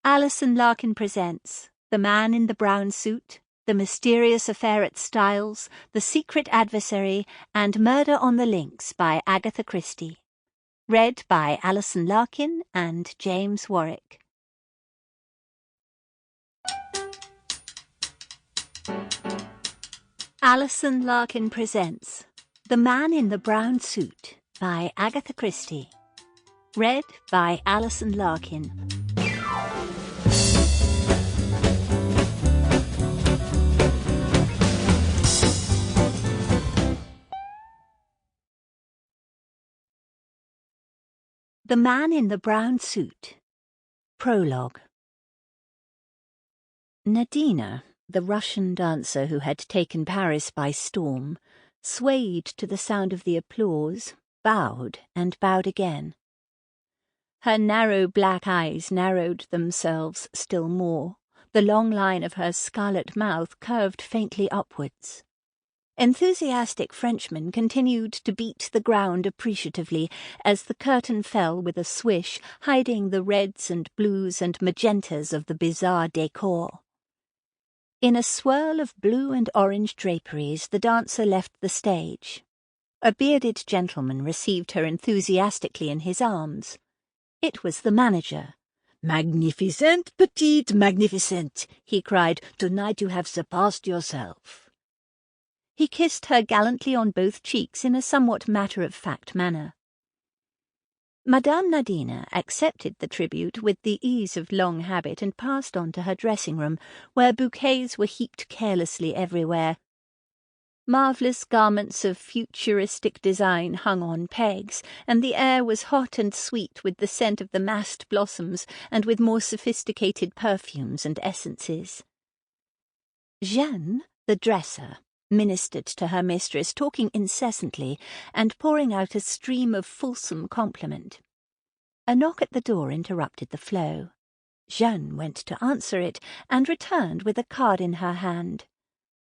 Alison Larkin presents The Man in the Brown Suit, The Mysterious Affair at Styles, The Secret Adversary, and Murder on the Links by Agatha Christie. Read by Alison Larkin and James Warwick. Alison Larkin presents The Man in the Brown Suit by Agatha Christie. Read by Alison Larkin. The Man in the Brown Suit. Prologue. Nadina, the Russian dancer who had taken Paris by storm, swayed to the sound of the applause, bowed and bowed again. Her narrow black eyes narrowed themselves still more. The long line of her scarlet mouth curved faintly upwards. Enthusiastic Frenchmen continued to beat the ground appreciatively as the curtain fell with a swish, hiding the reds and blues and magentas of the bizarre décor. In a swirl of blue and orange draperies, the dancer left the stage. A bearded gentleman received her enthusiastically in his arms. It was the manager. "Magnificent, petite, magnificent!" he cried. "Tonight you have surpassed yourself." He kissed her gallantly on both cheeks in a somewhat matter-of-fact manner. Madame Nadina accepted the tribute with the ease of long habit and passed on to her dressing-room, where bouquets were heaped carelessly everywhere. Marvellous garments of futuristic design hung on pegs, and the air was hot and sweet with the scent of the massed blossoms and with more sophisticated perfumes and essences. Jeanne, the dresser, ministered to her mistress, talking incessantly and pouring out a stream of fulsome compliment. A knock at the door interrupted the flow. Jeanne went to answer it and returned with a card in her hand.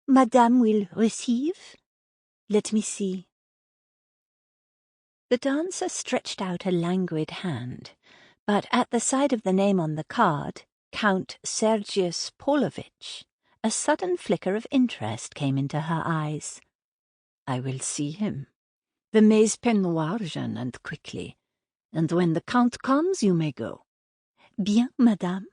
"Madame will receive? Let me see." The dancer stretched out a languid hand, but at the sight of the name on the card, Count Sergius Pavlovich, a sudden flicker of interest came into her eyes. "I will see him. The maize peignoir, Jeanne, and quickly. And when the Count comes, you may go." "Bien, madame."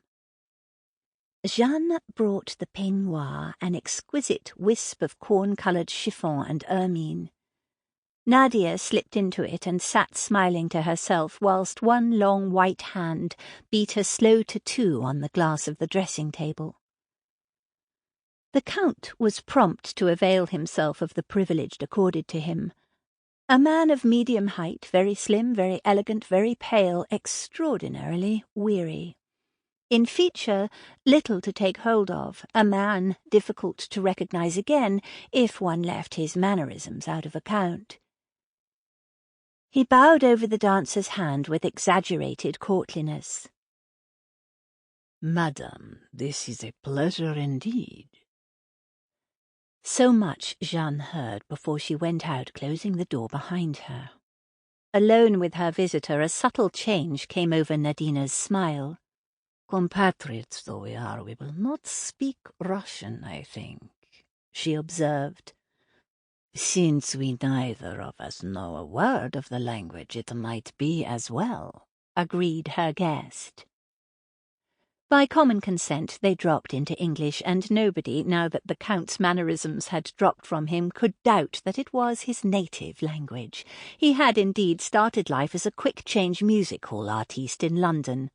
Jeanne brought the peignoir, an exquisite wisp of corn-coloured chiffon and ermine. Nadia slipped into it and sat smiling to herself whilst one long white hand beat a slow tattoo on the glass of the dressing-table. The Count was prompt to avail himself of the privilege accorded to him. A man of medium height, very slim, very elegant, very pale, extraordinarily weary. In feature, little to take hold of, a man difficult to recognise again if one left his mannerisms out of account. He bowed over the dancer's hand with exaggerated courtliness. "Madame, this is a pleasure indeed." So much Jeanne heard before she went out, closing the door behind her. Alone with her visitor, a subtle change came over Nadina's smile. "Compatriots though we are, we will not speak Russian, I think," she observed. "Since we neither of us know a word of the language, it might be as well," agreed her guest. By common consent they dropped into English, and nobody, now that the Count's mannerisms had dropped from him, could doubt that it was his native language. He had indeed started life as a quick-change music-hall artiste in London.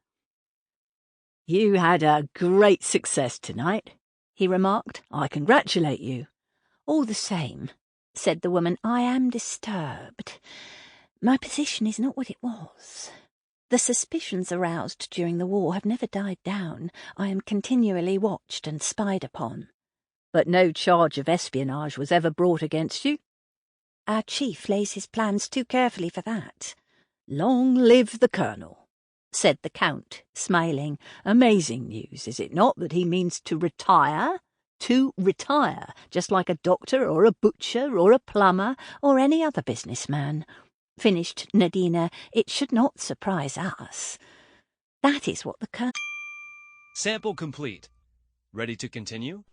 "You had a great success tonight," he remarked. "I congratulate you." "All the same," said the woman, "I am disturbed. My position is not what it was. The suspicions aroused during the war have never died down. I am continually watched and spied upon." "But no charge of espionage was ever brought against you?" "Our chief lays his plans too carefully for that." "Long live the Colonel," said the Count, smiling. "Amazing news, is it not, that he means to retire? To retire, just like a doctor or a butcher or a plumber or any other businessman," finished Nadina. "It should not surprise us. That is what the Colonel..." Sample complete. Ready to continue?